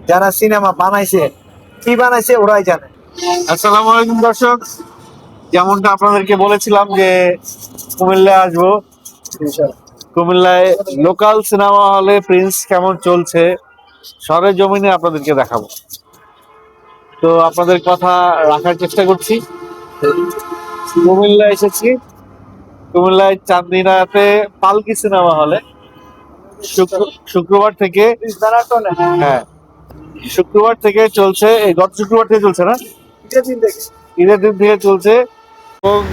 যারা সিনেমা বানাইছে কি বানাইছে ওরাই জানে। আসসালামু আলাইকুম দর্শক, যেমনটা আপনাদেরকে বলেছিলাম যে কুমিল্লায় আসবো। কুমিল্লায় লোকাল সিনেমা হলে প্রিন্স কেমন চলছে সরেজমিনে আপনাদেরকে দেখাবো। তো আপনাদের কথা রাখার চেষ্টা করছি। কুমিল্লা এসেছি, কুমিল্লায় চান্দিনাতে পালকি সিনেমা হলে শুক্রবার থেকে, হ্যাঁ শুক্রবার থেকে চলছে, এই গত শুক্রবার থেকে চলছে না, ঈদের দিন থেকে চলছে। এবং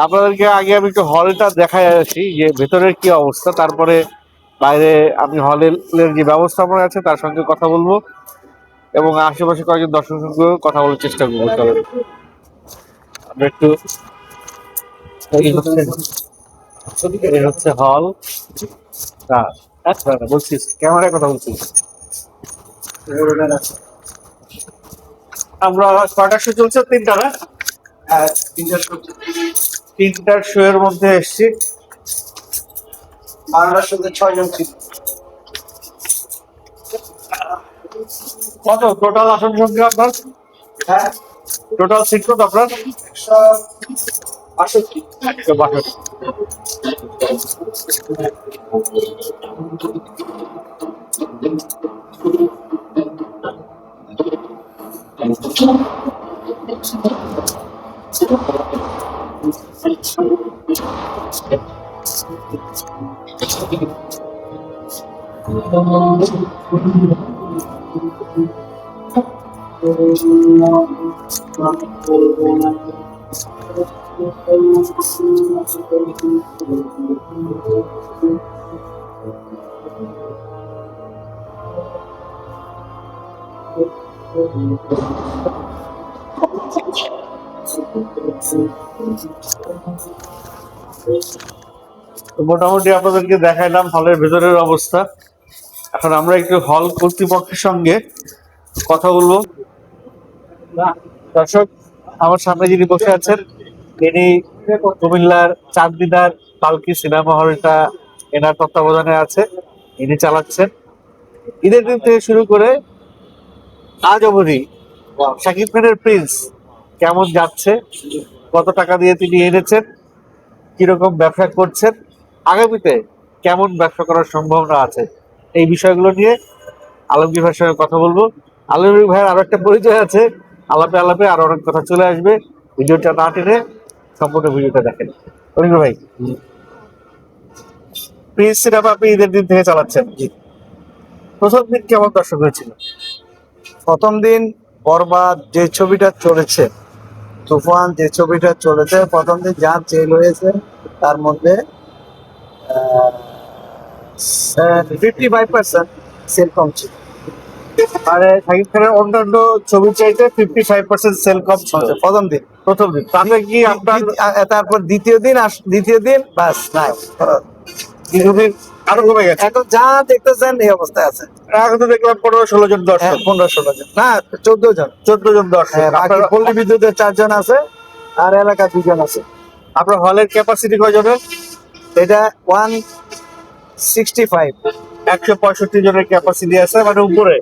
আপনাদেরকে আগে আমি একটু হলটা দেখাই আসি যে ভেতরের কি অবস্থা, তারপরে বাইরে আমি হলের যে ব্যবস্থাপনা আছে তার সঙ্গে কথা বলবো এবং আশেপাশে কয়েকজন দর্শক সঙ্গে কথা বলার চেষ্টা করবো। চলেন আমরা একটু, এই হচ্ছে হল। বলছিস ক্যামেরায় কথা বলছিস। আমরা কয়টার শো চলছে? তিনটা না? তিনটার শো এর মধ্যে এসছি। 12টার সাথে 6 জন ছিল। কত টোটাল আসন সংখ্যা আপনার? হ্যাঁ, টোটাল সিট কত আপনার? 162। 162। মোটামুটি আপনাদেরকে দেখাইলাম হলের ভেতরের অবস্থা। এখন আমরা একটু হল কর্তৃপক্ষের সঙ্গে কথা বলবো। দর্শক, আমার সামনে যিনি বসে আছেন তিনি কুমিল্লার চান্দিনার পালকি সিনেমা হলটা এনার তত্ত্বাবধানে আছে, ইনি চালাচ্ছেন। ঈদের দিন থেকে শুরু করে আজ অবধি শাকিব খানের প্রিন্স কেমন যাচ্ছে, কত টাকা দিয়ে তিনি এনেছেন, কিরকম ব্যবসা করছেন, আগামীতে কেমন ব্যবসা করার সম্ভাবনা আছে, এই বিষয়গুলো নিয়ে আলমগীর ভাইয়ের সঙ্গে কথা বলবো। আলমগীর ভাইয়ের আরো একটা পরিচয় আছে, আলাপে আলাপে আরো অনেক কথা চলে আসবে। ভিডিওটা না টেনে সম্পূর্ণ ভিডিওটা দেখেন। আলমগীর ভাই, প্রিন্স সিনেমা আপনি ঈদের দিন থেকে চালাচ্ছেন, প্রথম দিন কেমন দর্শক হয়েছিল? প্রথম দিন বরবাদ যে ছবিটা চলেছে, তুফান যে ছবিটা চলেছে, প্রথম দিন যা সেল হয়েছে তার মধ্যে 55% সেল কম ছিল। মানে শাকিব খানের অন্যান্য ছবির চাইতে 55% সেল কম ছিল প্রথম দিন। প্রথম দিন। তাতে কি আপনার তারপর দ্বিতীয় দিন বাস নাই, কিছুদিন আরো কমে গেছে? এখন যা দেখতেছেন এই অবস্থায় আছে। এখন তো দেখলাম 15-16 জন দর্শক, 15-16 জন না, 14 জন। 14 জন দর্শক। বাকি পল্লী বিদ্যুতের 4 জন আছে আর এলাকা 2 জন আছে। আপনার হলের ক্যাপাসিটি কয়জনের? এটা 165। 165 জনের ক্যাপাসিটি আছে, মানে উপরে,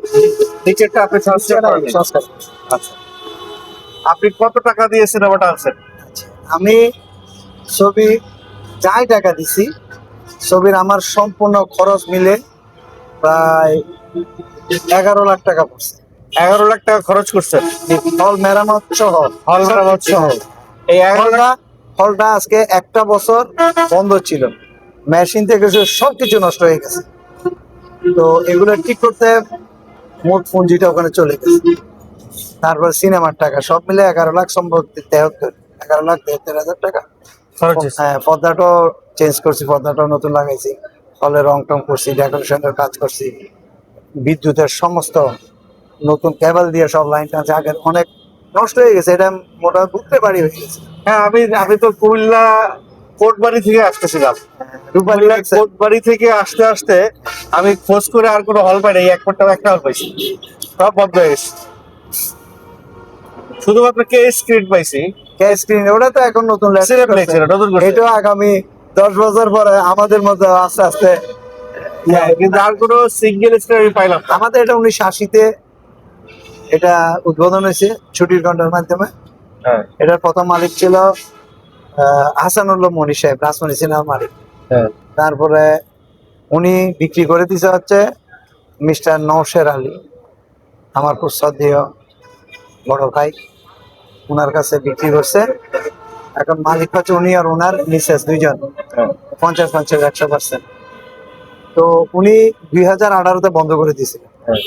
নিচেরটা আপনি সংস্কার। আচ্ছা, আপনি কত টাকা দিয়ে সিনেমাটা আনছেন? আমি ছবি যাই টাকা দিছি, ছবির আমার সম্পূর্ণ খরচ মিলে প্রায় 11 লাখ টাকা পড়ছে। 11 লাখ টাকা খরচ করছেন হল মেরামত সহ। হল মেরামত সহ। এই 11 হলটা আজকে 1 বছর বন্ধ ছিল, মেশিন থেকে সবকিছু নষ্ট হয়ে গেছে। তো এগুলো ঠিক করতে মোট পুঁজিটা ওখানে চলে গেছে। তারপর সিনেমার টাকা সব মিলে 11 লাখ, সম্ভব 11,73,000 টাকা। হ্যাঁ, পর্দাটাও চেঞ্জ করছি, পর্দাটাও নতুন লাগাইছি, হলে রং টং করছি, ডেকোরেশনের কাজ করছি, বিদ্যুতের সমস্ত নতুন কেবল দিয়ে সব লাইন টানছে। আগে অনেক নষ্ট হয়ে গেছে, এটা মোটা বুঝতে পারি হয়ে গেছে। হ্যাঁ, আমি তো কুমিল্লা কোটবাড়ি থেকে আসতেছিলাম, কোটবাড়ি থেকে আসতে আসতে আমি খোঁজ করে আর কোনো হল পাই নাই, একটা হল পাইছি, সব বন্ধ হয়ে গেছে। শুধুমাত্র কে স্ক্রিন পাইছি। স্ক্রিন ওটা তো এখন নতুন নতুন এটা আগামী 10 বছর পরে আমাদের মধ্যে আস্তে আস্তে কিন্তু আর কোনো সিঙ্গেল স্ক্রিন পাইলাম না। আমাদের এটা 1980-তে এটা উদ্বোধন হয়েছে ছুটির ঘন্টার মাধ্যমে। হ্যাঁ এটার প্রথম মালিক ছিল হাসানুল্লাহ মনি সাহেব, রাজমণি সিনেমার মালিক। হ্যাঁ তারপরে উনি বিক্রি করে দিছে হচ্ছে মিস্টার নওশের আলী, আমার খুব শ্রদ্ধেয় বড় ভাই, ওনার কাছে বিক্রি করছে। এখন মালিক হচ্ছে উনি আর ওনার মিসেস দুইজন, হ্যাঁ 50-50 100%। তো উনি 2018-তে বন্ধ করে দিয়েছিলেন। হ্যাঁ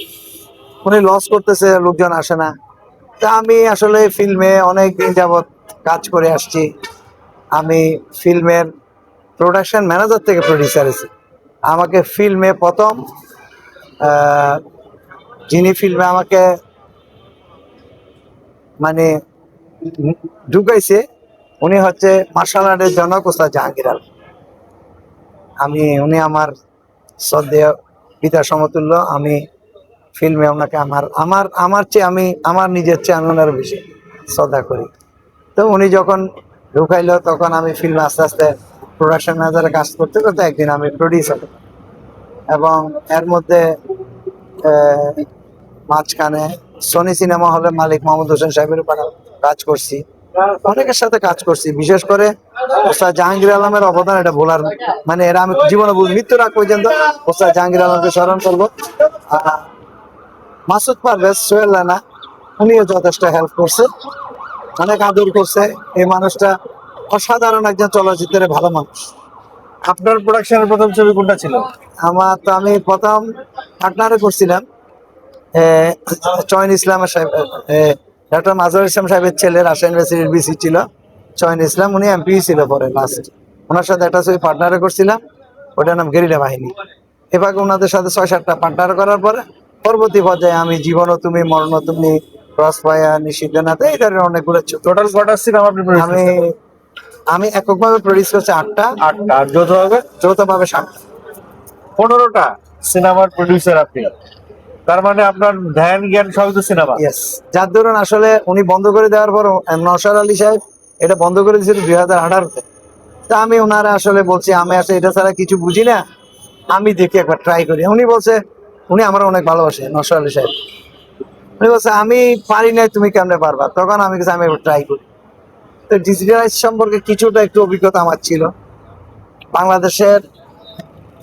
উনি লস করতেছে, লোকজন আসে না। তা আমি আসলে ফিল্মে অনেক দিন যাবৎ কাজ করে আসছি। আমি ফিল্মের প্রোডাকশন ম্যানেজার থেকে প্রডিউসার আছি। আমাকে ফিল্মে প্রথম আহ, যিনি ফিল্মে আমাকে মানে ঢুকাইছে উনি হচ্ছে মার্শাল আর্টের জনক ওস্তাদ জাহাঙ্গীর আলম। উনি আমার শ্রদ্ধেয় পিতা সমতুল্য। আমি ফিল্মে ওনাকে আমার আমার আমার চেয়ে আমার নিজের চেয়ে আমি ওনার বেশি শ্রদ্ধা করি। তো উনি যখন ঢুকাইলো তখন আমি ফিল্মে আস্তে আস্তে প্রোডাকশন ম্যানেজারে কাজ করতে করতে একদিন আমি প্রডিউসার, এবং এর মধ্যে আহ, মাঝখানে সনি সিনেমা হলের মালিক মোহাম্মদ হোসেন সাহেবের উপর কাজ করছি, অনেকের সাথে কাজ করছি। বিশেষ করে ওস্তাদ জাহাঙ্গীর আলমের অবদান এটা বলার মানে এরা আমি জীবনে মৃত্যুর আগ পর্যন্ত ওস্তাদ জাহাঙ্গীর আলমকে স্মরণ করবো। আহ, মাসুদ পারভেজ, সোহেল রানা, উনিও যথেষ্ট হেল্প করছে, অনেক আদর করছে। এই মানুষটা অসাধারণ একজন চলচ্চিত্রের ভালো মানুষ। আপনার প্রোডাকশনের প্রথম ছবি কোনটা ছিল? আমি প্রথম পার্টনারে করছিলাম আহ, চয়ন ইসলামের সাহেব, ডক্টর মাজহারুল ইসলাম সাহেবের ছেলে, রাজশাহী ইউনিভার্সিটির বিসি ছিল চয়ন ইসলাম, উনি এমপি ছিল পরে লাস্ট। ওনার সাথে একটা ছবি পার্টনারে করছিলাম, ওটার নাম গেরিলা বাহিনী। এভাবে ওনাদের সাথে 6-7টা পার্টনার করার পরে পরবর্তী পর্যায়ে আমি জীবন ও তুমি, মরণ ও তুমি, ক্রস ফায়ার, নিষিদ্ধনাথ, এই ধরনের অনেকগুলো ছবি। টোটাল কটা সিনেমা আপনি produce আমি করছেন? আমি এককভাবে প্রডিউস করছি 8টা, 8টা, আর যৌথভাবে যৌথভাবে 7টা। 15টা সিনেমার প্রডিউসার আপনি। তার মানে আপনার ধ্যান জ্ঞান সবই তো সিনেমা। ইয়েস, যার দরুন আসলে উনি বন্ধ করে দেওয়ার পর নওশাদ আলী সাহেব এটা বন্ধ করে দিয়েছিল 2018-তে। তা আমি ওনারা আসলে বলছি আমি আসলে এটা ছাড়া কিছু বুঝি না, আমি দেখি একবার ট্রাই করি। উনি বলছে, উনি আমার অনেক ভালোবাসে নওশাদ আলী সাহেব, উনি বলছে আমি পারি নাই, তুমি কেমনে পারবা? তখন আমি বলছি আমি একবার ট্রাই করি। তো ডিজিটালাইজ সম্পর্কে কিছুটা একটু অভিজ্ঞতা আমার ছিল। বাংলাদেশের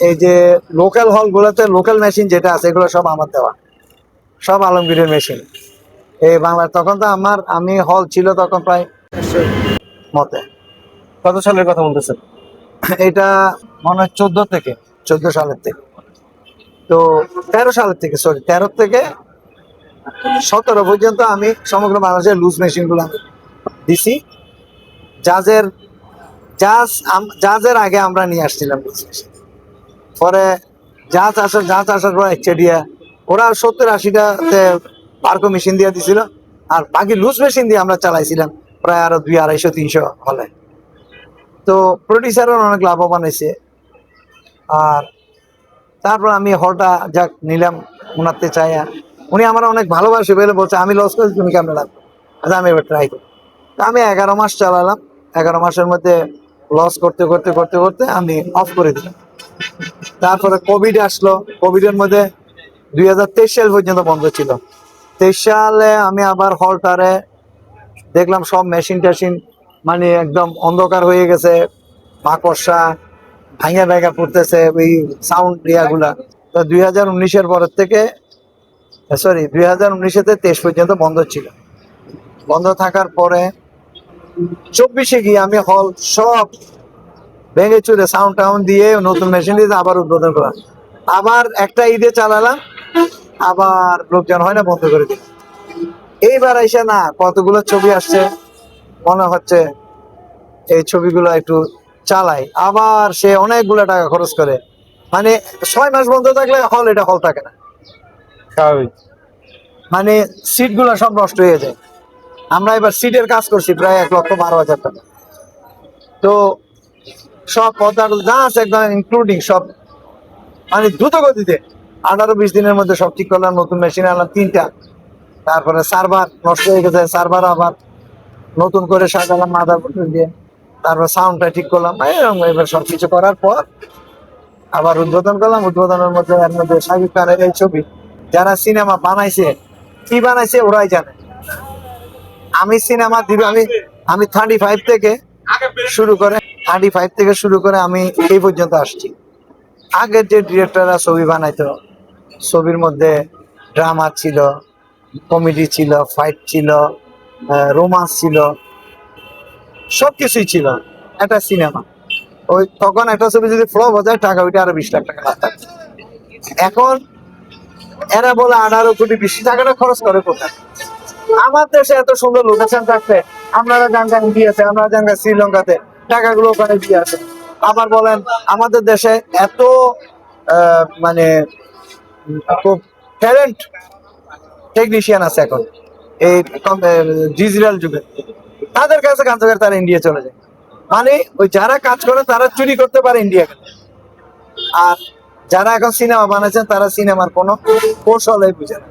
এই যে লোকাল হলগুলোতে লোকাল মেশিন যেটা আছে এগুলো সব আমার দেওয়া, সব আলমগীরের মেশিন। এই বাংলা তখন তো আমি হল ছিল তখন প্রায় 100 মতে। কত সালের কথা বলতেছেন? এটা মনে হয় 14 সালের থেকে, তো 13 সালের থেকে, সরি 13 থেকে 17 পর্যন্ত আমি সমগ্র বাংলাদেশের লুজ মেশিন গুলো আমি দিছি। জাজের জাজের আগে আমরা নিয়ে আসছিলাম লুজ মেশিন, পরে জাজ আসার পর একচেটিয়া ওরা 70-80টা পার্কো মেশিন দিয়ে দিছিল, আর বাকি লুজ মেশিন দিয়ে আমরা চালাইছিলাম প্রায় আরো 200-250-300 হলে। তো প্রডিউসারও অনেক লাভবান হয়েছে। আর তারপর আমি হলটা যাক নিলাম ওনারতে চাইয়া, উনি আমার অনেক ভালোবাসে বলে বলছে আমি লস করেছি তুমি কেমন লাগবে, আচ্ছা আমি এবার ট্রাই করি। তা আমি 11 মাস চালালাম, 11 মাসের মধ্যে লস করতে করতে করতে করতে আমি অফ করে দিলাম। তারপরে কোভিড আসলো, কোভিডের মধ্যে 2023 সাল পর্যন্ত বন্ধ ছিল। 23 সালে আমি আবার হলটারে দেখলাম সব মেশিন টেশিন মানে একদম অন্ধকার হয়ে গেছে, মাকড়সা ভাঙা ভাঙা পড়তেছে ওই সাউন্ড ইয়াগুলা। তো 2019-এর পরের থেকে, সরি 2019-তে 23 পর্যন্ত বন্ধ ছিল। বন্ধ থাকার পরে 24-এ গিয়ে আমি হল সব ভেঙে চুরে সাউন্ড টাউন দিয়ে নতুন মেশিন দিয়ে আবার উদ্বোধন করলাম। আবার একটা ঈদে চালালাম, আবার লোকজন হয় না বন্ধ করে দিলাম। এইবার এসে না কতগুলো ছবি আসছে, মনে হচ্ছে এই ছবিগুলো একটু চালাই, আবার সে অনেকগুলো টাকা খরচ করে। মানে 6 মাস বন্ধ থাকলে এটা হল থাকে না, স্বাভাবিক। মানে সিট গুলো সব নষ্ট হয়ে যায়। আমরা এবার সিটের কাজ করছি প্রায় 1,12,000 টাকা। তো সব পর্দাগুলো যা আছে একদম ইনক্লুডিং সব মানে দ্রুত গতিতে 18-20 দিনের মধ্যে সব ঠিক করলাম, নতুন মেশিন আনলাম 3টা। তারপরে সার্ভার নষ্ট হয়ে গেছে, সার্ভার আবার নতুন করে সাজালাম মাদারবোর্ড দিয়ে, তারপর সাউন্ডটা ঠিক করলাম, এরকম এবার সবকিছু করার পর আবার উদ্বোধন করলাম, উদ্বোধনের মধ্যে এর মধ্যে শাকিব খানের এই ছবি, যারা সিনেমা বানাইছে কি বানাইছে ওরাই জানে। আমি সিনেমা দিব, আমি 35 থেকে শুরু করে 35 থেকে শুরু করে আমি এই পর্যন্ত আসছি। আগের যে ডিরেক্টররা ছবি বানাইতো, ছবির মধ্যে ড্রামা ছিল, কমেডি ছিল, ফাইট ছিল, রোমান্স ছিল, সবকিছুই ছিল একটা সিনেমা। ওই তখন একটা ছবি যদি ফ্লপ হয়ে যায়, টাকা ওইটা আরো 20 লাখ টাকা লাগতো। এখন এরা বলে 18 কোটি, বেশি টাকাটা খরচ করে কোথায়? আমার দেশে এত সুন্দর লোকেশন থাকতে আপনারা জানগা ইন্ডিয়াতে, আমরা জানগা শ্রীলঙ্কাতে, টাকাগুলো ওখানে দিয়ে আছে। আবার বলেন আমাদের দেশে এত মানে খুব ট্যালেন্ট টেকনিশিয়ান আছে এখন এই ডিজিটাল যুগে, তাদের কাছে কাজ করে তারা ইন্ডিয়া চলে যায়। মানে ওই যারা কাজ করে তারা চুরি করতে পারে ইন্ডিয়া, আর যারা এখন সিনেমা বানাচ্ছেন তারা সিনেমার কোনো কৌশলই বুঝে না।